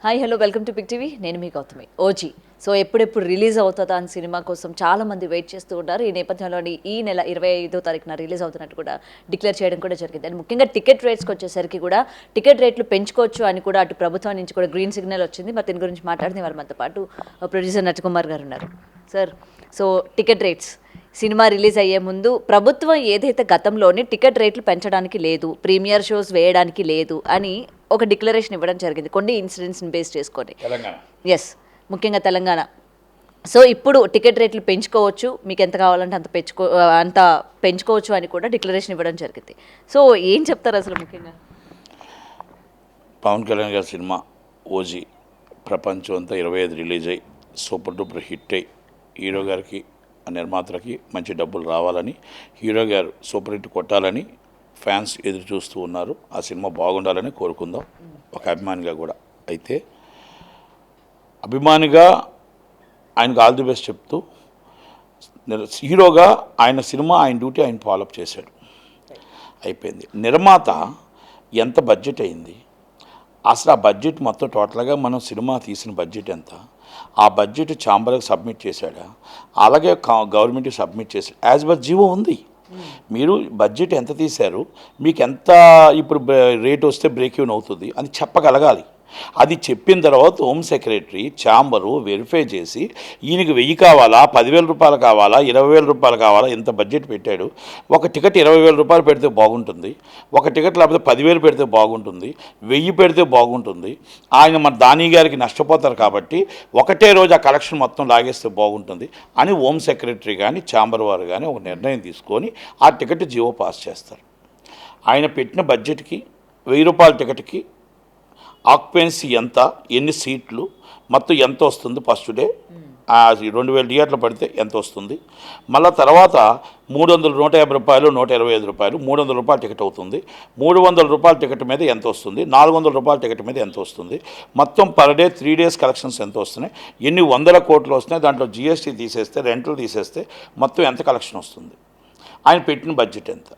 Hi hello welcome to pick TV. నేను మీ గౌతమి. ఓజీ సో ఎప్పుడెప్పుడు రిలీజ్ అవుతుందా అని సినిమా కోసం చాలామంది వెయిట్ చేస్తూ ఉన్నారు. ఈ నేపథ్యంలోని ఈ నెల 25వ తారీఖున రిలీజ్ అవుతున్నట్టు కూడా డిక్లేర్ చేయడం కూడా జరిగింది. అండ్ ముఖ్యంగా టికెట్ రేట్స్కి వచ్చేసరికి కూడా టికెట్ రేట్లు పెంచుకోవచ్చు అని కూడా అటు ప్రభుత్వం నుంచి కూడా గ్రీన్ సిగ్నల్ వచ్చింది. మరి దీని గురించి మాట్లాడిన వారు మనతో పాటు ప్రొడ్యూసర్ నటకుమార్ గారు ఉన్నారు. Sir, so ticket rates cinema release అయ్యే ముందు ప్రభుత్వం ఏదైతే గతంలోని టికెట్ రేట్లు పెంచడానికి లేదు, ప్రీమియర్ షోస్ వేయడానికి లేదు అని ఒక డిక్లరేషన్ ఇవ్వడం జరిగింది కొన్ని ఇన్సిడెంట్స్ని బేస్ చేసుకొని. ఎస్, ముఖ్యంగా తెలంగాణ. సో ఇప్పుడు టికెట్ రేట్లు పెంచుకోవచ్చు, మీకు ఎంత కావాలంటే అంత పెంచుకోవచ్చు అని కూడా డిక్లరేషన్ ఇవ్వడం జరిగింది. సో ఏం చెప్తారు అసలు ముఖ్యంగా? పవన్ కళ్యాణ్ గారి సినిమా ఓజీ ప్రపంచం అంతా 25 రిలీజ్ అయ్యి సూపర్ డూపర్ హిట్ అయ్యి హీరో గారికి నిర్మాతలకి మంచి డబ్బులు రావాలని, హీరో గారు సూపర్ హిట్ కొట్టాలని ఫ్యాన్స్ ఎదురు చూస్తూ ఉన్నారు. ఆ సినిమా బాగుండాలని కోరుకుందాం ఒక అభిమానిగా కూడా. అయితే అభిమానిగా ఆయనకు ఆల్ ది బెస్ట్ చెప్తూ, హీరోగా ఆయన సినిమా ఆయన డ్యూటీ ఆయన ఫాలోఅప్ చేశాడు, అయిపోయింది. నిర్మాత ఎంత బడ్జెట్ అయింది, అసలు ఆ బడ్జెట్ మొత్తం టోటల్గా మనం సినిమా తీసిన బడ్జెట్ ఎంత, ఆ బడ్జెట్ ఛాంబర్కి సబ్మిట్ చేశాడా, అలాగే గవర్నమెంట్కి సబ్మిట్ చేశాడు. యాజ్ పర్ జీవో ఉంది. మీరు బడ్జెట్ ఎంత తీశారు, మీకు ఎంత ఇప్పుడు రేట్ వస్తే బ్రేక్ ఈవెన్ అవుతుంది అని చెప్పగలగాలి. అది చెప్పిన తర్వాత హోమ్ సెక్రటరీ ఛాంబరు వెరిఫై చేసి ఈయనకి 1000 కావాలా, 10,000 రూపాయలు కావాలా, 20,000 రూపాయలు కావాలా, ఇంత బడ్జెట్ పెట్టాడు. ఒక టికెట్ 20,000 రూపాయలు పెడితే బాగుంటుంది, ఒక టికెట్ లేకపోతే 10,000 పెడితే బాగుంటుంది, 1000 పెడితే బాగుంటుంది. ఆయన మన దాని గారికి నష్టపోతారు కాబట్టి ఒకటే రోజు ఆ కలెక్షన్ మొత్తం లాగేస్తే బాగుంటుంది అని హోమ్ సెక్రటరీ కానీ ఛాంబర్ వారు కానీ ఒక నిర్ణయం తీసుకొని ఆ టికెట్ జీవో పాస్ చేస్తారు. ఆయన పెట్టిన బడ్జెట్కి 1000 రూపాయల టికెట్కి ఆక్యుపెన్సీ ఎంత, ఎన్ని సీట్లు, మొత్తం ఎంత వస్తుంది, ఫస్ట్ డే 2000 థియేటర్లు పడితే ఎంత వస్తుంది, మళ్ళీ తర్వాత 300 150 రూపాయలు 125 రూపాయలు 300 రూపాయల టికెట్ అవుతుంది. 300 రూపాయల టికెట్ మీద ఎంత వస్తుంది, 400 రూపాయల టికెట్ మీద ఎంత వస్తుంది, మొత్తం పర్ డే 3 డేస్ కలెక్షన్స్ ఎంత వస్తున్నాయి, ఎన్ని వందల కోట్లు వస్తున్నాయి, దాంట్లో జిఎస్టీ తీసేస్తే రెంట్లు తీసేస్తే మొత్తం ఎంత కలెక్షన్ వస్తుంది, ఆయన పెట్టిన బడ్జెట్ ఎంత.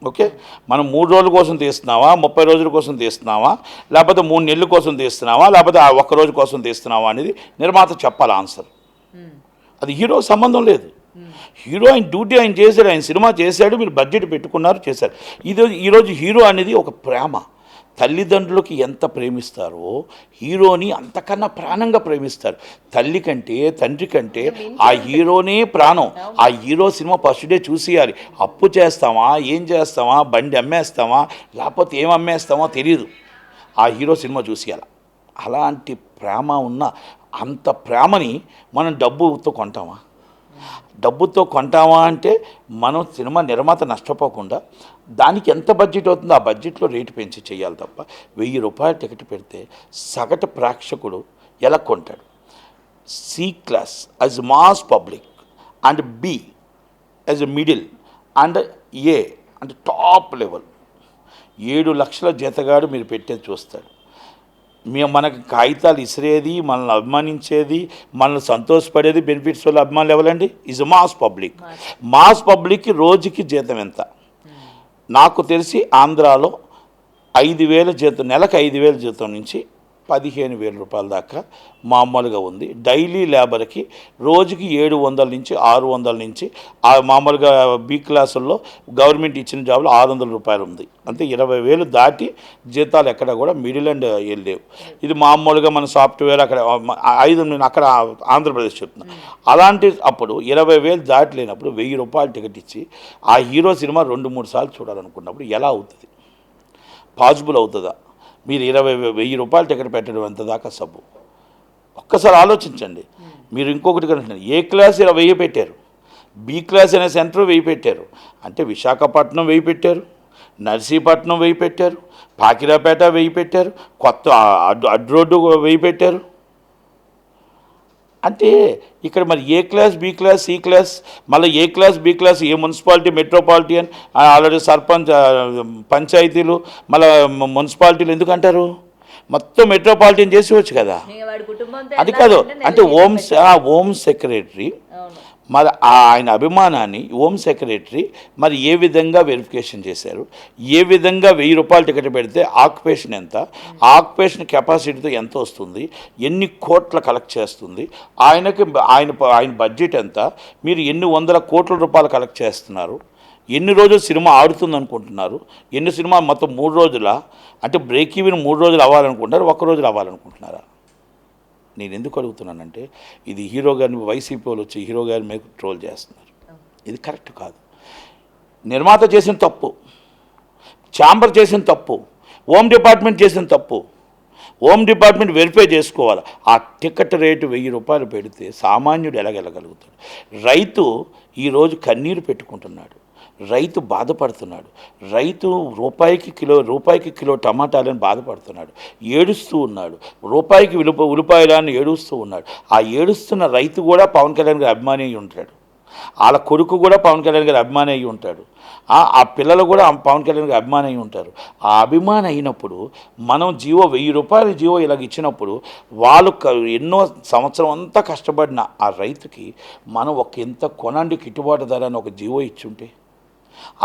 ఓకే, మనం 3 రోజుల కోసం తీస్తున్నావా, 30 రోజుల కోసం తీస్తున్నావా, లేకపోతే 3 నెలల కోసం తీస్తున్నావా, లేకపోతే ఆ ఒక్క రోజు కోసం తీస్తున్నావా అనేది నిర్మాత చెప్పాలి ఆన్సర్. అది హీరో సంబంధం లేదు. హీరో ఆయన డ్యూటీ ఆయన చేశాడు, ఆయన సినిమా చేశాడు, మీరు బడ్జెట్ పెట్టుకున్నారు, చేశారు. ఈరోజు హీరో అనేది ఒక ప్రేమ. తల్లిదండ్రులకి ఎంత ప్రేమిస్తారో హీరోని అంతకన్నా ప్రాణంగా ప్రేమిస్తారు. తల్లి కంటే తండ్రి కంటే ఆ హీరోనే ప్రాణం. ఆ హీరో సినిమా ఫస్ట్ డే చూసేయాలి. అప్పు చేస్తామా, ఏం చేస్తామా, బండి అమ్మేస్తామా, లేకపోతే ఏం అమ్మేస్తామో తెలియదు, ఆ హీరో సినిమా చూసేయాలి. అలాంటి ప్రేమ ఉన్న అంత ప్రేమని మనం డబ్బుతో కొంటామా? డబ్బుతో కొంటామా అంటే మనం సినిమా నిర్మాత నష్టపోకుండా దానికి ఎంత బడ్జెట్ అవుతుందో ఆ బడ్జెట్లో రేటు పెంచి చేయాలి తప్ప 1000 రూపాయల టికెట్ పెడితే సగటు ప్రేక్షకుడు ఎలా కొంటాడు? C class as mass public and B as a middle and A and top level 7 లక్షల జీతగాడు మీరు పెట్టేది చూస్తాడు. మనకి కాగితాలు ఇసిరేది, మనల్ని అభిమానించేది, మనల్ని సంతోషపడేది, బెనిఫిట్స్ వల్ల అభిమానులు ఎవరండి? Is mass public. మాస్ పబ్లిక్కి రోజుకి జీతం ఎంత? నాకు తెలిసి ఆంధ్రాలో 5,000 జీతం, నెలకు 5,000 జీతం నుంచి 15,000 రూపాయల దాకా మామూలుగా ఉంది. డైలీ లేబర్కి రోజుకి 700 నుంచి 600 నుంచి మామూలుగా బి క్లాసుల్లో గవర్నమెంట్ ఇచ్చిన జాబ్లో 600 రూపాయలు ఉంది. అంటే 20,000 దాటి జీతాలు ఎక్కడ కూడా మిడిల్ అండ్ వెళ్ళలేవు. ఇది మామూలుగా మన సాఫ్ట్వేర్ అక్కడ 5 నేను అక్కడ ఆంధ్రప్రదేశ్ చెప్తున్నాను. అలాంటి అప్పుడు 20,000 దాటి లేనప్పుడు 1000 రూపాయల టికెట్ ఇచ్చి ఆ హీరో సినిమా 2-3 సార్లు చూడాలనుకున్నప్పుడు ఎలా అవుతుంది? పాసిబుల్ అవుతుందా? మీరు 20,000 రూపాయల టికెట్ పెట్టడం ఎంత దాకా సబ్బు? ఒక్కసారి ఆలోచించండి. మీరు ఇంకొకటి కనుక ఏ క్లాస్ 1000 పెట్టారు, బి క్లాస్ అనే సెంటర్ 1000 పెట్టారు, అంటే విశాఖపట్నం 1000 పెట్టారు, నర్సీపట్నం 1000 పెట్టారు, పాకిరాపేట 1000 పెట్టారు, కొత్త అడ్డు రోడ్డు 1000 పెట్టారు. అంటే ఇక్కడ మరి A class, B class, C class, మళ్ళీ A class, B class, A municipality, metropolitan, already sarpanch, పంచాయతీలు, మళ్ళీ మున్సిపాలిటీలు ఎందుకంటారు? మొత్తం మెట్రోపాలిటన్ చేసేవచ్చు కదా. అది కాదు, అంటే హోమ్ సెక్రటరీ మరి ఆయన అభిమానాన్ని హోమ్ సెక్రటరీ మరి ఏ విధంగా వెరిఫికేషన్ చేశారు, ఏ విధంగా 1000 రూపాయలు టికెట్ పెడితే ఆక్యుపేషన్ ఎంత, ఆక్యుపేషన్ కెపాసిటీతో ఎంత వస్తుంది, ఎన్ని కోట్ల కలెక్ట్ చేస్తుంది, ఆయన బడ్జెట్ ఎంత, మీరు ఎన్ని వందల కోట్ల రూపాయలు కలెక్ట్ చేస్తున్నారు, ఎన్ని రోజులు సినిమా ఆడుతుంది అనుకుంటున్నారు, ఎన్ని సినిమా మొత్తం 3 రోజుల అంటే బ్రేక్ ఈవెన్ 3 రోజులు అవ్వాలనుకుంటున్నారు, 1 రోజులు అవ్వాలనుకుంటున్నారా? నేను ఎందుకు అడుగుతున్నానంటే ఇది హీరో గారిని వైసీపీ వాళ్ళు వచ్చి హీరో గారి మీద ట్రోల్ చేస్తున్నారు. ఇది కరెక్ట్ కాదు. నిర్మాత చేసిన తప్పు, ఛాంబర్ చేసిన తప్పు, హోమ్ డిపార్ట్మెంట్ చేసిన తప్పు. హోమ్ డిపార్ట్మెంట్ వెరిఫై చేసుకోవాలి. ఆ టికెట్ రేటు 1000 రూపాయలు పెడితే సామాన్యుడు ఎలాగెళ్ళగలుగుతాడు? రైతు ఈరోజు కన్నీరు పెట్టుకుంటున్నాడు, రైతు బాధపడుతున్నాడు, రైతు రూపాయికి కిలో టమాటాలని బాధపడుతున్నాడు, ఏడుస్తూ ఉన్నాడు, రూపాయికి ఉల్లిపాయలని ఏడుస్తూ ఉన్నాడు. ఆ ఏడుస్తున్న రైతు కూడా పవన్ కళ్యాణ్ గారి అభిమాని అయి ఉంటాడు, వాళ్ళ కొడుకు కూడా పవన్ కళ్యాణ్ గారి అభిమాని అయి ఉంటాడు, ఆ పిల్లలు కూడా పవన్ కళ్యాణ్ గారి అభిమాని అయి ఉంటారు. ఆ అభిమాని అయినప్పుడు మనం 1000 రూపాయల జీవో ఇలాగ ఇచ్చినప్పుడు వాళ్ళు ఎన్నో సంవత్సరం అంతా కష్టపడిన ఆ రైతుకి మనం ఇంత కొనండి గిట్టుబాటు ధర అని ఒక జీవో ఇచ్చుంటే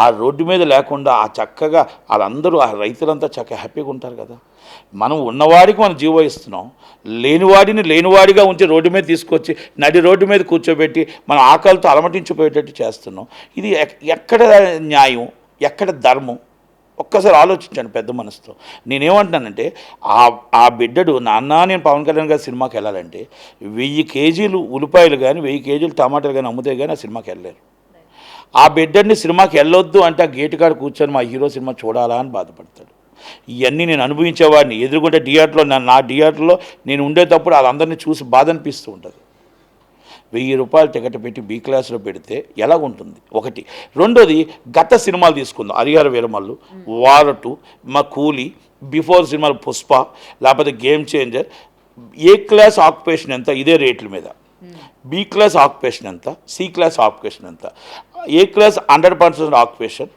ఆ రోడ్డు మీద లేకుండా ఆ చక్కగా వాళ్ళందరూ ఆ రైతులంతా చక్కగా హ్యాపీగా ఉంటారు కదా. మనం ఉన్నవాడికి మనం జీవో ఇస్తున్నాం, లేనివాడిని లేనివాడిగా ఉంచి రోడ్డు మీద తీసుకొచ్చి నడి రోడ్డు మీద కూర్చోబెట్టి మనం ఆకలితో అలమటించిపోయేటట్టు చేస్తున్నాం. ఇది ఎక్కడ న్యాయం, ఎక్కడ ధర్మం? ఒక్కసారి ఆలోచించండి పెద్ద మనసుతో. నేనేమంటున్నానంటే ఆ బిడ్డడు నాన్న నేను పవన్ కళ్యాణ్ గారి సినిమాకి వెళ్ళాలంటే 1000 కేజీలు ఉల్లిపాయలు కానీ 1000 కేజీలు టమాటాలు కానీ అమ్ముతే కానీ ఆ సినిమాకి వెళ్ళలేరు. ఆ బిడ్డని సినిమాకి వెళ్ళొద్దు అంటే ఆ గేటు కాడ కూర్చొని మా హీరో సినిమా చూడాలా అని బాధపడతాడు. ఇవన్నీ నేను అనుభవించేవాడిని. ఎదురుకుంటే థియేటర్లో నా థియేటర్లో నేను ఉండేటప్పుడు వాళ్ళందరినీ చూసి బాధ అనిపిస్తూ ఉంటుంది. 1000 రూపాయలు టికెట్ పెట్టి బి క్లాస్లో పెడితే ఎలా ఉంటుంది? ఒకటి. రెండోది, గత సినిమాలు తీసుకుందాం. హరిహర వీరమల్లు, వార్ 2, మా కూలీ, బిఫోర్ సినిమాలు పుష్ప, లేకపోతే Game Changer. A class occupation ఎంత ఇదే రేట్ల మీద, బి క్లాస్ ఆక్యుపేషన్ ఎంత, సి క్లాస్ ఆక్యుపేషన్ ఎంత. A class 100% occupation,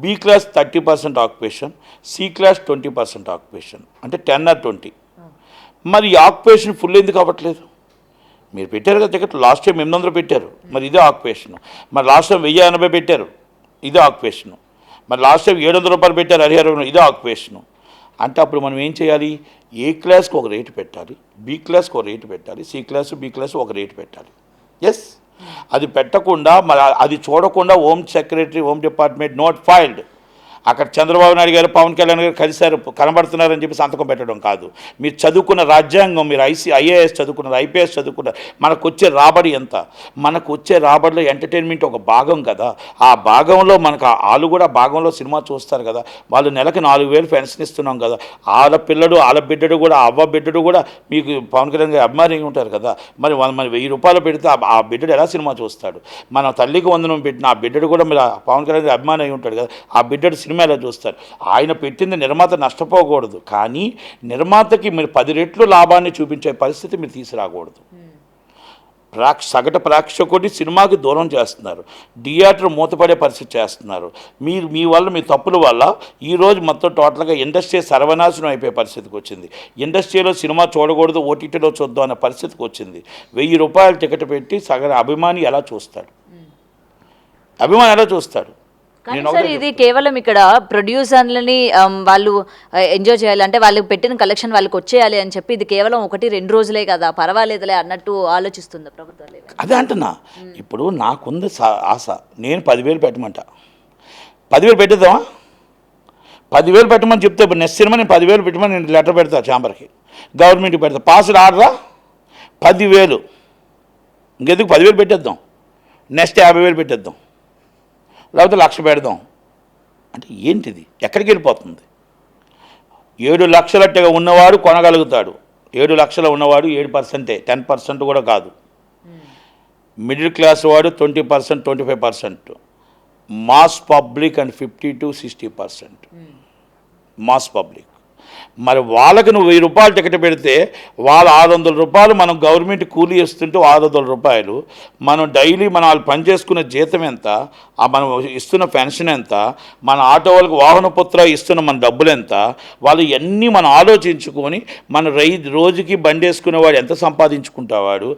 B class 30% occupation, C class 20% occupation, అంటే 10 or 20. మరి ఈ ఆక్యుపేషన్ ఫుల్ ఎందుకు అవ్వట్లేదు? మీరు పెట్టారు కదా టికెట్, లాస్ట్ టైం 800 పెట్టారు, మరి ఇదే ఆక్యుపేషన్. మరి లాస్ట్ టైం 1080 పెట్టారు, ఇదే ఆక్యుపేషను. మరి లాస్ట్ టైం 700 రూపాయలు పెట్టారు హరిహర, ఇదే ఆక్యుపేషను. అంటే అప్పుడు మనం ఏం చేయాలి? ఏ క్లాస్కి ఒక రేటు పెట్టాలి, బి క్లాస్కి ఒక రేటు పెట్టాలి, సి క్లాసు బి క్లాసు ఒక రేటు పెట్టాలి. ఎస్, అది పెట్టకుండా మరి అది చూడకుండా home secretary home department note filed. అక్కడ చంద్రబాబు నాయుడు గారు పవన్ కళ్యాణ్ గారు కలిశారు, కనబడుతున్నారని చెప్పి సంతకం పెట్టడం కాదు. మీరు చదువుకున్న రాజ్యాంగం, మీరు ఐఏఎస్ చదువుకున్నారు, ఐపీఎస్ చదువుకున్నారు. మనకు వచ్చే రాబడి ఎంత? మనకు వచ్చే రాబడిలో ఎంటర్టైన్మెంట్ ఒక భాగం కదా. ఆ భాగంలో మనకు వాళ్ళు కూడా భాగంలో సినిమా చూస్తారు కదా. వాళ్ళు నెలకు 4000 పెన్షన్ ఇస్తున్నాం కదా. వాళ్ళ బిడ్డడు కూడా అవ్వ బిడ్డడు కూడా మీకు పవన్ కళ్యాణ్ గారు అభిమాని ఉంటారు కదా. మరి 1000 రూపాయలు పెడితే ఆ బిడ్డడు ఎలా సినిమా చూస్తాడు? మన తల్లికి వందనం పెట్టిన ఆ బిడ్డడు కూడా మీరు పవన్ కళ్యాణ్ గారు అభిమాని అయి ఉంటాడు కదా. ఆ బిడ్డడు సినిమా ఎలా చూస్తారు? ఆయన పెట్టింది నిర్మాత నష్టపోకూడదు, కానీ నిర్మాతకి మీరు 10 రెట్లు లాభాన్ని చూపించే పరిస్థితి మీరు తీసుకురాకూడదు. సగటు ప్రేక్షకుడిని సినిమాకి దూరం చేస్తున్నారు, థియేటర్ మూతపడే పరిస్థితి చేస్తున్నారు. మీ వల్ల, మీ తప్పుల వల్ల ఈరోజు మొత్తం టోటల్గా ఇండస్ట్రీ సర్వనాశనం అయిపోయే పరిస్థితికి వచ్చింది. ఇండస్ట్రీలో సినిమా చూడకూడదు, ఓటీటీలో చూద్దాం అనే పరిస్థితికి వచ్చింది. 1000 రూపాయలు టికెట్ పెట్టి సగటు అభిమాని ఎలా చూస్తాడు? అభిమాని ఎలా చూస్తాడు? కానీ సార్ ఇది కేవలం ఇక్కడ ప్రొడ్యూసర్లని వాళ్ళు ఎంజాయ్ చేయాలి అంటే వాళ్ళకి పెట్టిన కలెక్షన్ వాళ్ళకి వచ్చేయాలి అని చెప్పి ఇది కేవలం 1-2 రోజులే కదా పర్వాలేదులే అన్నట్టు ఆలోచిస్తుంది ప్రభుత్వాలు. అదే అంటున్నా. ఇప్పుడు నాకుంది ఆశ, నేను 10,000 పెట్టమంట. 10,000 పెట్టేద్దామా? 10,000 పెట్టమని చెప్తే ఇప్పుడు నెక్స్ట్ సినిమా నేను 10,000 పెట్టమని నేను లెటర్ పెడతా ఛాంబర్కి, గవర్నమెంట్కి పెడతా. పాస్డ్ ఆర్డరా? 10,000. ఇంకెందుకు 10,000 పెట్టేద్దాం, నెక్స్ట్ 50,000 పెట్టేద్దాం, లేకపోతే 1,00,000 పెడదాం. అంటే ఏంటిది? ఎక్కడికి వెళ్ళిపోతుంది? 7 లక్షలట్టుగా ఉన్నవాడు కొనగలుగుతాడు. 7 లక్షలు ఉన్నవాడు 7%, 10% కూడా కాదు. మిడిల్ క్లాస్ వాడు 20%, 25%. Mass public and 50 to 60%. Mass public. మరి వాళ్ళకి నువ్వు 1000 రూపాయలు టికెట్ పెడితే వాళ్ళు 600 రూపాయలు మనం గవర్నమెంట్ కూలీ ఇస్తుంటే 600 రూపాయలు, మనం డైలీ వాళ్ళు పని చేసుకునే జీతం ఎంత, మనం ఇస్తున్న పెన్షన్ ఎంత, మన ఆటో వాళ్ళకి వాహనపుత్ర ఇస్తున్న మన డబ్బులు ఎంత, వాళ్ళు ఇవన్నీ మనం ఆలోచించుకొని మన రోజుకి బండి వేసుకునేవాడు ఎంత సంపాదించుకుంటావాడు,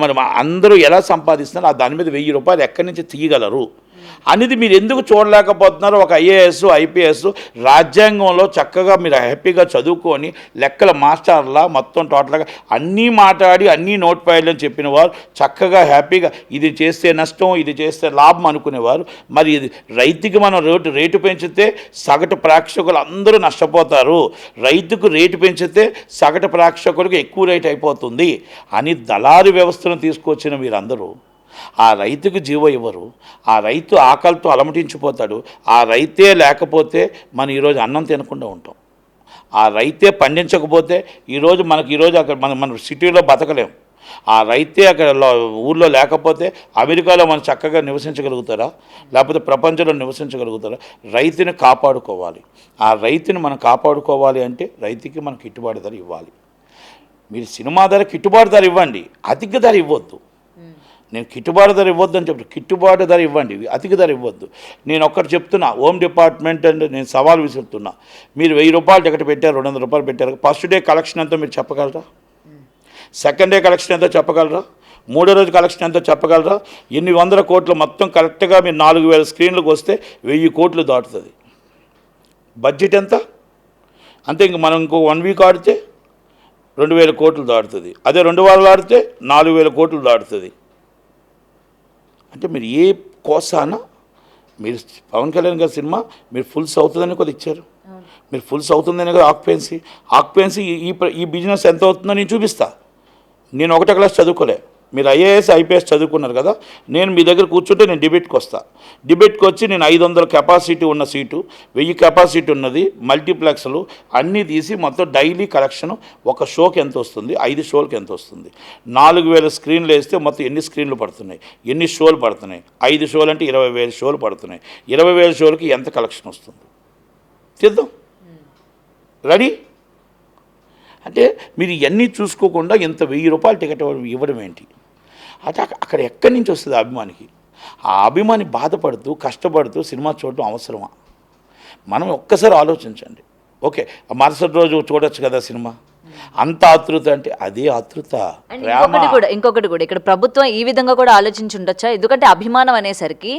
మరి అందరూ ఎలా సంపాదిస్తున్నారు, దాని మీద 1000 రూపాయలు ఎక్కడి నుంచి తీయగలరు అనేది మీరు ఎందుకు చూడలేకపోతున్నారు? ఒక ఐఏఎస్ ఐపీఎస్ రాజ్యాంగంలో చక్కగా మీరు హ్యాపీగా చదువుకొని లెక్కల మాస్టర్లా మొత్తం టోటల్గా అన్నీ మాట్లాడి అన్నీ నోట్ పాయింట్లని చెప్పిన వారు చక్కగా హ్యాపీగా ఇది చేస్తే నష్టం ఇది చేస్తే లాభం అనుకునేవారు. మరి ఇది రైతుకి మనం రేటు పెంచితే సగటు ప్రేక్షకులు అందరూ నష్టపోతారు, రైతుకు రేటు పెంచితే సగటు ప్రేక్షకులకు ఎక్కువ రేటు అయిపోతుంది అని దళారు వ్యవస్థను తీసుకొచ్చిన మీరందరూ ఆ రైతుకు జీవ ఇవ్వరు, ఆ రైతు ఆకలితో అలమటించిపోతాడు. ఆ రైతే లేకపోతే మనం ఈరోజు అన్నం తినకుండా ఉంటాం. ఆ రైతే పండించకపోతే ఈరోజు అక్కడ మన సిటీలో బతకలేం. ఆ రైతే అక్కడ ఊళ్ళో లేకపోతే అమెరికాలో మనం చక్కగా నివసించగలుగుతారా, లేకపోతే ప్రపంచంలో నివసించగలుగుతారా? రైతుని కాపాడుకోవాలి. ఆ రైతుని మనం కాపాడుకోవాలి అంటే రైతుకి మనం గిట్టుబాటు ధర ఇవ్వాలి. మీరు సినిమా ధర గిట్టుబాటు ధర ఇవ్వండి, అధిక ధర ఇవ్వద్దు. నేను గిట్టుబాటు ధర ఇవ్వద్దు అని చెప్తాను, గిట్టుబాటు ధర ఇవ్వండి, అధిక ధర ఇవ్వద్దు. నేను ఒక్కటి చెప్తున్నా, హోమ్ డిపార్ట్మెంట్ అంటే నేను సవాల్ విసురుతున్నా. మీరు 1000 రూపాయలు టికెట్ పెట్టారు, 200 రూపాయలు పెట్టారు, ఫస్ట్ డే కలెక్షన్ ఎంతో మీరు చెప్పగలరా? సెకండ్ డే కలెక్షన్ ఎంతో చెప్పగలరా? మూడో రోజు కలెక్షన్ ఎంతో చెప్పగలరా? ఎన్ని వందల కోట్లు మొత్తం కరెక్ట్గా మీరు 4000 స్క్రీన్లకు వస్తే 1000 కోట్లు దాటుతుంది. బడ్జెట్ ఎంత? అంతే. ఇంక మనం ఇంకో 1 వీక్ ఆడితే 2000 కోట్లు దాటుతుంది. అదే 2 వారాలు ఆడితే 4000 కోట్లు దాటుతుంది. అంటే మీరు ఏ కోసాన మీరు పవన్ కళ్యాణ్ గారి సినిమా మీరు ఫుల్ అవుతుందని కూడా ఇచ్చారు. మీరు ఫుల్ అవుతుందని కదా ఆక్యుపెన్సీ ఈ బిజినెస్ ఎంత అవుతుందో నేను చూపిస్తా. నేను 1వ క్లాస్ చదువుకోలే, మీరు ఐఏఎస్ ఐపీఎస్ చదువుకున్నారు కదా. నేను మీ దగ్గర కూర్చుంటే నేను డిబేట్కి వస్తాను. డిబేట్కి వచ్చి నేను 500 కెపాసిటీ ఉన్న సీటు, 1000 కెపాసిటీ ఉన్నది, మల్టీప్లెక్స్లు అన్నీ తీసి మొత్తం డైలీ కలెక్షన్ ఒక షోకి ఎంత వస్తుంది, 5 షోలకి ఎంత వస్తుంది, 4000 స్క్రీన్లు వేస్తే మొత్తం ఎన్ని స్క్రీన్లు పడుతున్నాయి, ఎన్ని షోలు పడుతున్నాయి, 5 షోలు అంటే 20,000 షోలు పడుతున్నాయి, 20,000 షోలకి ఎంత కలెక్షన్ వస్తుంది చేద్దాం. రెడీ? అంటే మీరు ఇవన్నీ చూసుకోకుండా ఇంత 1000 రూపాయలు టికెట్ ఇవ్వడం ఏంటి? అంటే అక్కడ ఎక్కడి నుంచి వస్తుంది అభిమానికి? ఆ అభిమాని బాధపడుతూ కష్టపడుతూ సినిమా చూడటం అవసరమా? మనం ఒక్కసారి ఆలోచించండి. ఓకే, మరుసటి రోజు చూడొచ్చు కదా సినిమా. అంత ఆతృత అంటే అదే ఆతృత. ఇంకొకటి కూడా ఇక్కడ ప్రభుత్వం ఈ విధంగా కూడా ఆలోచించి ఉండొచ్చా? ఎందుకంటే అభిమానం అనేసరికి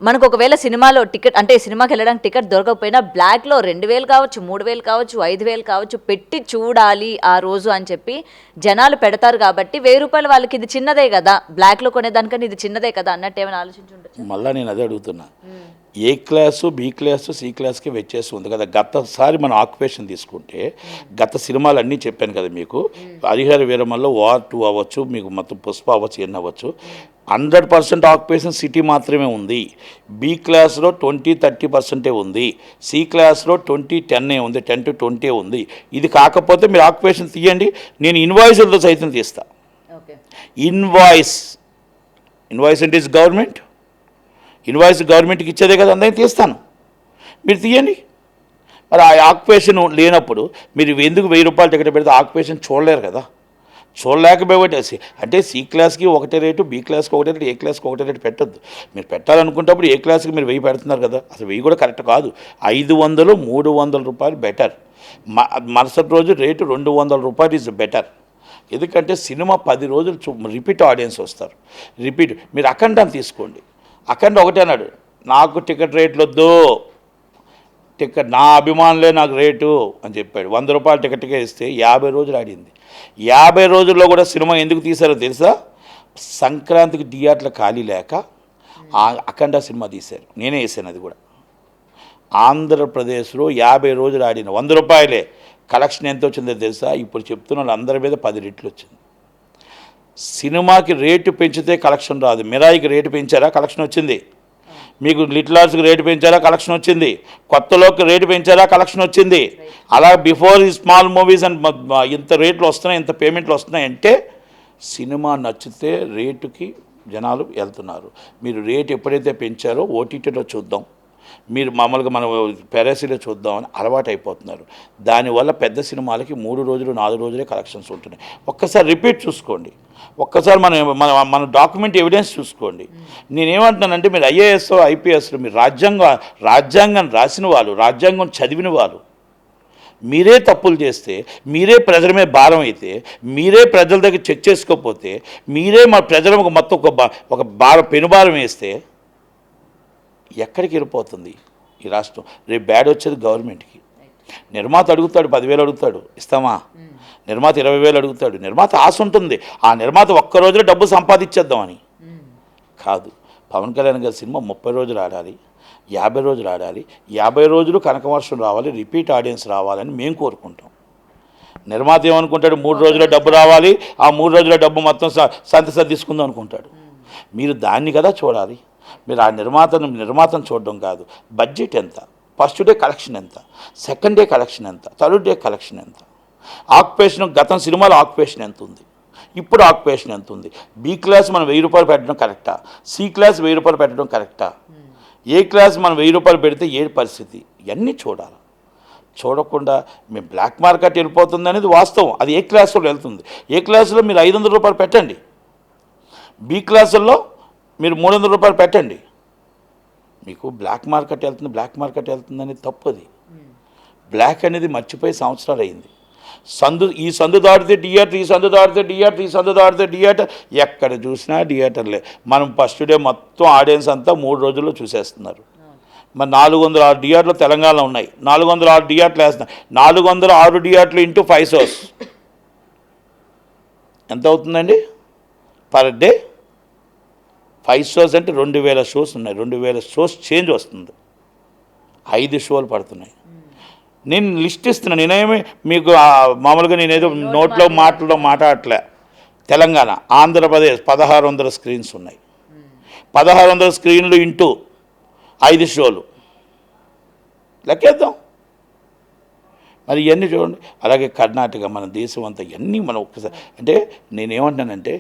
మనకు ఒకవేళ సినిమాలో టికెట్ అంటే సినిమాకి వెళ్ళడానికి టికెట్ దొరకకపోయినా బ్లాక్లో 2000 కావచ్చు, 3000 కావచ్చు, 5000 కావచ్చు పెట్టి చూడాలి ఆ రోజు అని చెప్పి జనాలు పెడతారు. కాబట్టి 1000 రూపాయలు వాళ్ళకి ఇది చిన్నదే కదా, బ్లాక్లో కొనేదానికన్నా ఇది చిన్నదే కదా అన్నట్టు ఏమైనా ఆలోచించి ఉండొచ్చు. మళ్ళీ నేను అదే అడుగుతున్నా, ఏ క్లాసు బి క్లాసు సి క్లాస్కి వచ్చేసి ఉంది కదా. గతసారి మనం ఆక్యుపేషన్ తీసుకుంటే గత సినిమాలు అన్నీ చెప్పాను కదా మీకు. హరిహర వీరమల్లో వార్ 2 అవ్వచ్చు, మీకు మొత్తం పుష్ప అవ్వచ్చు, ఎన్ని అవ్వచ్చు, 100% ఆక్యుపేషన్ సిటీ మాత్రమే ఉంది. బి క్లాస్లో 20-30% ఉంది, సి క్లాస్లో 20-10 ఉంది, 10 to 20 ఉంది. ఇది కాకపోతే మీరు ఆక్యుపేషన్ తీయండి, నేను ఇన్వాయిస్లతో సైతం తీస్తా. ఇన్వాయిస్ అంటే ఇస్ గవర్నమెంట్, ఇన్వాయిస్ గవర్నమెంట్కి ఇచ్చేదే కదా, అందరినీ తీస్తాను, మీరు తీయండి. మరి ఆ ఆక్యుపేషన్ లేనప్పుడు మీరు ఎందుకు 1000 రూపాయలు టికెట్ పెడితే ఆక్యుపేషన్ చూడలేరు కదా. చూడలేకపోయేసి అంటే సి క్లాస్కి ఒకటే రేటు, బి క్లాస్కి ఒకటే రేటు, ఏ క్లాస్కి ఒకటే రేటు పెట్టద్దు. మీరు పెట్టాలనుకుంటప్పుడు ఏ క్లాస్కి మీరు 1000 పెడుతున్నారు కదా, అసలు 1000 కూడా కరెక్ట్ కాదు. 500-300 రూపాయలు బెటర్. మరుసటి రోజు రేటు 200 రూపాయలు ఈజ్ బెటర్. ఎందుకంటే సినిమా 10 రోజులు రిపీట్ ఆడియన్స్ వస్తారు. మీరు అఖండాన్ని తీసుకోండి, అఖండ ఒకటే అన్నాడు, నాకు టికెట్ రేట్లు వద్దు, టికెట్ నా అభిమానులే నాకు రేటు అని చెప్పాడు. 100 రూపాయల టికెట్గా ఇస్తే 50 రోజులు ఆడింది. 50 రోజుల్లో కూడా సినిమా ఎందుకు తీశారో తెలుసా? సంక్రాంతికి థియేటర్లు ఖాళీ లేక అఖండ సినిమా తీశారు. నేనే వేసాను అది కూడా. ఆంధ్రప్రదేశ్లో 50 రోజులు ఆడిన 100 రూపాయలే కలెక్షన్ ఎంత వచ్చిందో తెలుసా? ఇప్పుడు చెప్తున్న వాళ్ళందరి మీద 10 రెట్లు వచ్చింది. సినిమాకి రేటు పెంచితే కలెక్షన్ రాదు. మిరాయికి రేటు పెంచారా, కలెక్షన్ వచ్చింది. మీకు లిటిల్ ఆర్ట్స్కి రేటు పెంచారా, కలెక్షన్ వచ్చింది. కొత్తలోకి రేటు పెంచారా, కలెక్షన్ వచ్చింది. అలా బిఫోర్ ఈ స్మాల్ మూవీస్ అండ్ ఇంత రేట్లు వస్తున్నాయి, ఇంత పేమెంట్లు వస్తున్నాయి అంటే సినిమా నచ్చితే రేటుకి జనాలు వెళ్తున్నారు. మీరు రేటు ఎప్పుడైతే పెంచారో ఓటీటీలో చూద్దాం. మీరు మామూలుగా మనం పెరాసిలో చూద్దామని అలవాటు అయిపోతున్నారు. దానివల్ల పెద్ద సినిమాలకి 3 రోజులు 4 రోజులే కలెక్షన్స్ ఉంటున్నాయి. ఒక్కసారి రిపీట్ చూసుకోండి, ఒక్కసారి మన డాక్యుమెంట్ ఎవిడెన్స్ చూసుకోండి. నేనేమంటున్నానంటే మీరు ఐఏఎస్ ఐపీఎస్లో మీరు రాజ్యాంగం రాసిన వాళ్ళు, రాజ్యాంగం చదివిన వాళ్ళు, మీరే తప్పులు చేస్తే, మీరే ప్రజల మీద భారం అయితే, మీరే ప్రజల దగ్గర చెక్ చేసుకోకపోతే, మీరే మా ప్రజలకు మొత్తం ఒక పెనుభారం వేస్తే ఎక్కడికి వెళ్ళిపోతుంది ఈ రాష్ట్రం? రేపు బ్యాడ్ వచ్చేది గవర్నమెంట్కి. నిర్మాత అడుగుతాడు 10,000 అడుగుతాడు, ఇస్తామా? నిర్మాత 20,000 అడుగుతాడు. నిర్మాత ఆశ ఉంటుంది, ఆ నిర్మాత ఒక్క రోజులో డబ్బు సంపాదించేద్దామని. కాదు, పవన్ కళ్యాణ్ గారి సినిమా 30 రోజులు ఆడాలి, 50 రోజులు ఆడాలి, 50 రోజులు కనకవర్షం రావాలి, రిపీట్ ఆడియన్స్ రావాలని మేము కోరుకుంటాం. నిర్మాత ఏమనుకుంటాడు? 3 రోజుల డబ్బు రావాలి, ఆ 3 రోజుల డబ్బు మొత్తం సంత తీసుకుందాం అనుకుంటాడు. మీరు దాన్ని కదా చూడాలి. మీరు ఆ నిర్మాతను చూడడం కాదు. బడ్జెట్ ఎంత, ఫస్ట్ డే కలెక్షన్ ఎంత, సెకండ్ డే కలెక్షన్ ఎంత, థర్డ్ డే కలెక్షన్ ఎంత, ఆక్యుపేషన్, గతం సినిమాలో ఆక్యుపేషన్ ఎంత ఉంది, ఇప్పుడు ఆక్యుపేషన్ ఎంత ఉంది, బి క్లాస్ మనం 1000 రూపాయలు పెట్టడం కరెక్టా, సి క్లాస్ 1000 రూపాయలు పెట్టడం కరెక్టా, ఏ క్లాస్ మనం 1000 రూపాయలు పెడితే ఏ పరిస్థితి, ఇవన్నీ చూడాలి. చూడకుండా మేము బ్లాక్ మార్కెట్ వెళ్ళిపోతుంది అనేది వాస్తవం. అది ఏ క్లాసులో వెళ్తుంది. ఏ క్లాసులో మీరు 500 రూపాయలు పెట్టండి, బి క్లాసుల్లో మీరు 300 రూపాయలు పెట్టండి. మీకు బ్లాక్ మార్కెట్ వెళ్తుంది అనేది తప్పు. అది బ్లాక్ అనేది మర్చిపోయి సంవత్సరాలు అయింది. ఈ సందు దాడితే థియేటర్, ఈ సందు దాడితే థియేటర్, ఈ సందు దాడితే థియేటర్, ఎక్కడ చూసినా థియేటర్లే. మనం ఫస్ట్ డే మొత్తం ఆడియన్స్ అంతా 3 రోజుల్లో చూసేస్తున్నారు. మరి 406 థియేటర్లు తెలంగాణలో ఉన్నాయి, 406 థియేటర్లు వేస్తున్నాయి. 406 థియేటర్లు ఇంటూ 5 షోస్ ఎంత అవుతుందండి పర్ డే? 5 షోస్ అంటే 2,000 షోస్ ఉన్నాయి. 2,000 షోస్ చేంజ్ వస్తుంది. 5 షోలు పడుతున్నాయి. నేను లిస్ట్ ఇస్తున్నాను. నేనేమి మీకు మామూలుగా నేనేదో నోట్లో మాట్లాడట్లే. తెలంగాణ, ఆంధ్రప్రదేశ్ 1,600 స్క్రీన్స్ ఉన్నాయి. 1,600 స్క్రీన్లు ఇంటూ 5 షోలు లెక్కేద్దాం. మరి ఇవన్నీ చూడండి. అలాగే కర్ణాటక, మన దేశం అంతా ఇవన్నీ మనం ఒక్కసారి అంటే నేనేమంటున్నానంటే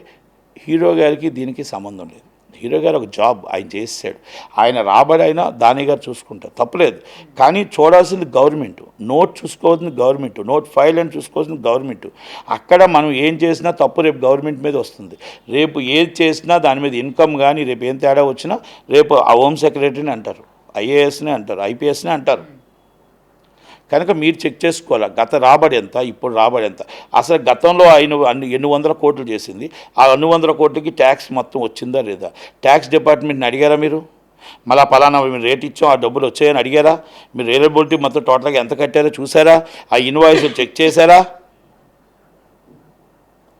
హీరో గారికి దీనికి సంబంధం లేదు. హీరో గారు ఒక జాబ్ ఆయన చేసాడు, ఆయన రాబడి అయినా దాని గారు చూసుకుంటారు, తప్పలేదు. కానీ చూడాల్సింది గవర్నమెంట్, నోట్ చూసుకోవాల్సింది గవర్నమెంట్, నోట్ ఫైల్ అని చూసుకోవాల్సింది గవర్నమెంట్. అక్కడ మనం ఏం చేసినా తప్పు రేపు గవర్నమెంట్ మీద వస్తుంది. రేపు ఏది చేసినా దాని మీద ఇన్కమ్ కానీ రేపు ఏం తేడా వచ్చినా రేపు ఆ హోమ్ సెక్రటరీని అంటారు, ఐఏఎస్ని అంటారు, ఐపీఎస్ని అంటారు. కనుక మీరు చెక్ చేసుకోవాలి గత రాబడి ఎంత, ఇప్పుడు రాబడి ఎంత. అసలు గతంలో ఆయన ఎన్ని వందల కోట్లు చేసింది, ఆ 200 కోట్లకి ట్యాక్స్ మొత్తం వచ్చిందా లేదా? ట్యాక్స్ డిపార్ట్మెంట్ని అడిగారా మీరు? మళ్ళీ పలానా మీరు రేట్ ఇచ్చాం, ఆ డబ్బులు వచ్చాయని అడిగారా? మీరు రేలబిలిటీ మొత్తం టోటల్గా ఎంత కట్టారో చూసారా? ఆ ఇన్వాయిస్ చెక్ చేశారా?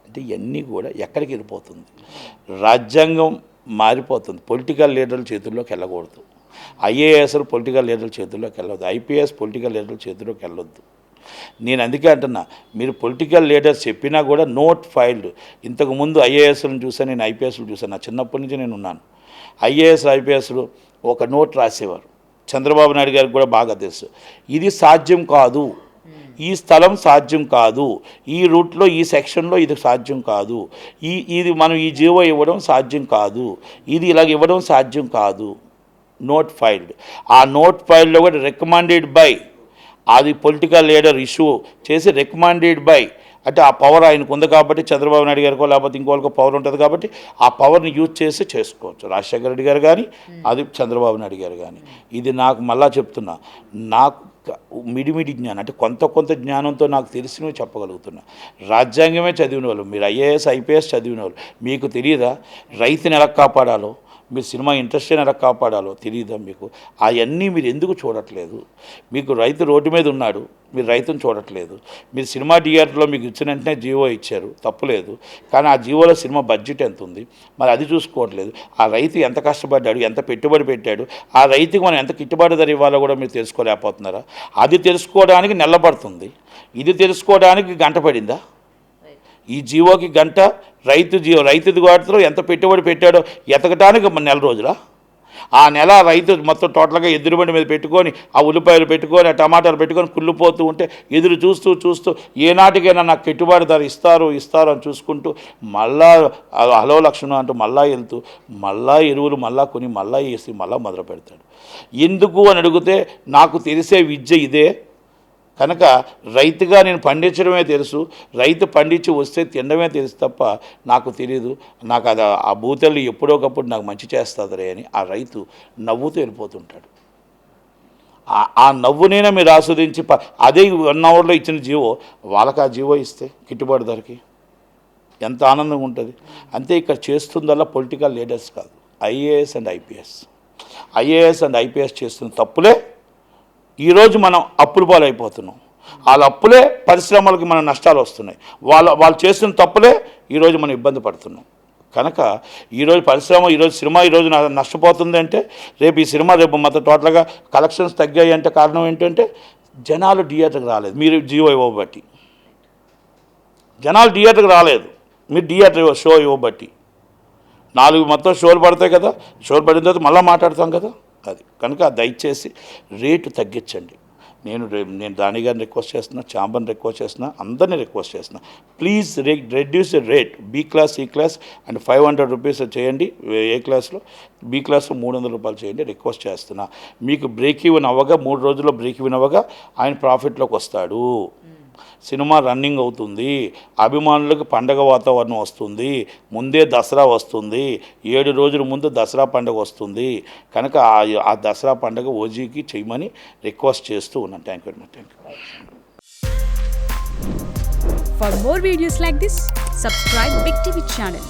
అంటే ఇవన్నీ కూడా ఎక్కడికి వెళ్ళిపోతుంది? రాజ్యాంగం మారిపోతుంది. పొలిటికల్ లీడర్ల చేతుల్లోకి వెళ్ళకూడదు. ఐఏఎస్లు పొలిటికల్ లీడర్ల చేతుల్లోకి వెళ్ళొద్దు, ఐపీఎస్ పొలిటికల్ లీడర్ల చేతుల్లోకి వెళ్ళొద్దు. నేను అందుకే అంటున్నా, మీరు పొలిటికల్ లీడర్స్ చెప్పినా కూడా నోట్ ఫైల్డ్. ఇంతకుముందు ఐఏఎస్లను చూసాను, నేను ఐపీఎస్లు చూసాను. నా చిన్నప్పటి నుంచి నేను ఉన్నాను. ఐఏఎస్ ఐపీఎస్లు ఒక నోట్ రాసేవారు. చంద్రబాబు నాయుడు గారికి కూడా బాగా తెలుసు, ఇది సాధ్యం కాదు, ఈ స్థలం సాధ్యం కాదు, ఈ రూట్లో ఈ సెక్షన్లో ఇది సాధ్యం కాదు, ఇది మనం ఈ జీవో ఇవ్వడం సాధ్యం కాదు, ఇది ఇలాగ ఇవ్వడం సాధ్యం కాదు. Note filed. ఆ నోట్ ఫైల్లో కూడా రికమెండెడ్ బై, అది పొలిటికల్ లీడర్ ఇష్యూ చేసి రికమెండెడ్ బై అంటే ఆ పవర్ ఆయనకు ఉంది కాబట్టి, చంద్రబాబు నాయుడు గారికో లేకపోతే ఇంకోళ్ళకో పవర్ ఉంటుంది కాబట్టి ఆ పవర్ని యూజ్ చేసి చేసుకోవచ్చు. రాజశేఖర రెడ్డి గారు కానీ అది చంద్రబాబు నాయుడు గారు కానీ. ఇది నాకు మళ్ళా చెప్తున్నా, నాకు మిడిమిడి జ్ఞానం అంటే కొంత జ్ఞానంతో నాకు తెలిసినవి చెప్పగలుగుతున్నా. రాజ్యాంగమే చదివిన వాళ్ళు, మీరు ఐఏఎస్ ఐపీఎస్ చదివిన వాళ్ళు, మీకు తెలియదా రైతుని ఎలా కాపాడాలో, మీరు సినిమా ఇండస్ట్రీని ఎలా కాపాడాలో తెలియదా మీకు? అవన్నీ మీరు ఎందుకు చూడట్లేదు? మీకు రైతు రోడ్డు మీద ఉన్నాడు, మీరు రైతుని చూడట్లేదు. మీరు సినిమా థియేటర్లో మీకు ఇచ్చిన వెంటనే జీవో ఇచ్చారు, తప్పులేదు. కానీ ఆ జీవోలో సినిమా బడ్జెట్ ఎంత ఉంది మరి అది చూసుకోవట్లేదు. ఆ రైతు ఎంత కష్టపడ్డాడు, ఎంత పెట్టుబడి పెట్టాడు, ఆ రైతుకి మనం ఎంత గిట్టుబాటు ధర ఇవ్వాలో కూడా మీరు తెలుసుకోలేకపోతున్నారా? అది తెలుసుకోవడానికి నెల పడుతుంది, ఇది తెలుసుకోవడానికి గంట పడిందా? ఈ జీవోకి గంట, రైతుది వాటిలో ఎంత పెట్టుబడి పెట్టాడో ఎతకటానికి 4 రోజులా? ఆ నెల రైతు మొత్తం టోటల్గా ఎదురు బండి మీద పెట్టుకొని ఆ ఉల్లిపాయలు పెట్టుకొని ఆ టమాటాలు పెట్టుకొని కుళ్ళిపోతూ ఉంటే ఎదురు చూస్తూ ఏనాటికైనా నాకు గిట్టుబాటు ధర ఇస్తారు అని చూసుకుంటూ మళ్ళా హలో లక్ష్మణ అంటూ మళ్ళా వెళ్తూ మళ్ళా ఎరువులు మళ్ళా కొని మళ్ళా వేసి మళ్ళా మొదలు పెడతాడు. ఎందుకు అని అడిగితే నాకు తెలిసే విద్య ఇదే, కనుక రైతుగా నేను పండించడమే తెలుసు, రైతు పండించి వస్తే తినడమే తెలుసు తప్ప నాకు తెలియదు, నాకు అది ఆ భూతల్లి ఎప్పుడోకప్పుడు నాకు మంచి చేస్తుందిరే అని ఆ రైతు నవ్వుతూ వెళ్ళిపోతుంటాడు. ఆ నవ్వునైనా మీరు ఆస్వాదించి అదే 1 అవర్లో ఇచ్చిన జీవో వాళ్ళకి ఆ జీవో ఇస్తే గిట్టుబాటు ధరకి ఎంత ఆనందంగా ఉంటుంది. అంతే ఇక్కడ చేస్తుందల్లా పొలిటికల్ లీడర్స్ కాదు, ఐఏఎస్ అండ్ ఐపీఎస్ చేస్తున్న తప్పులే ఈరోజు మనం అప్పుల పాలైపోతున్నాం. వాళ్ళ అప్పులే పరిశ్రమలకి మన నష్టాలు వస్తున్నాయి. వాళ్ళు చేస్తున్న తప్పులే ఈరోజు మనం ఇబ్బంది పడుతున్నాం. కనుక ఈరోజు పరిశ్రమ సినిమా నష్టపోతుంది అంటే రేపు ఈ సినిమా మొత్తం టోటల్గా కలెక్షన్స్ తగ్గాయి అంటే కారణం ఏంటంటే జనాలు థియేటర్కి రాలేదు. మీరు జియో ఇవ్వబట్టి జనాలు థియేటర్కి రాలేదు, మీరు థియేటర్ షో ఇవ్వబట్టి 4 మొత్తం షోలు పడతాయి కదా, షోలు పడిన తర్వాత మళ్ళీ మాట్లాడతాం కదా అది. కనుక దయచేసి రేటు తగ్గించండి. నేను దాని గారిని రిక్వెస్ట్ చేస్తున్నా, ఛాంబర్ని రిక్వెస్ట్ చేస్తున్నా, అందరినీ రిక్వెస్ట్ చేస్తున్నా, please reduce the rate. B class, C class and 500 rupees చేయండి ఏ క్లాస్లో, బి క్లాస్లో 300 రూపాయలు చేయండి రిక్వెస్ట్ చేస్తున్నా. మీకు బ్రేక్ ఈవెన్ అవ్వగా 3 రోజుల్లో బ్రేక్ ఈవెన్ అవ్వగా ఆయన ప్రాఫిట్లోకి వస్తాడు. సినిమా రన్నింగ్ అవుతుంది, అభిమానులకు పండగ వాతావరణం వస్తుంది, ముందే దసరా వస్తుంది, 7 రోజుల ముందు దసరా పండుగ వస్తుంది. కనుక ఆ దసరా పండుగ ఓజీకి చేయమని రిక్వెస్ట్ చేస్తూ ఉన్నాను. Thank you very much. For more videos like this, subscribe Big TV channel.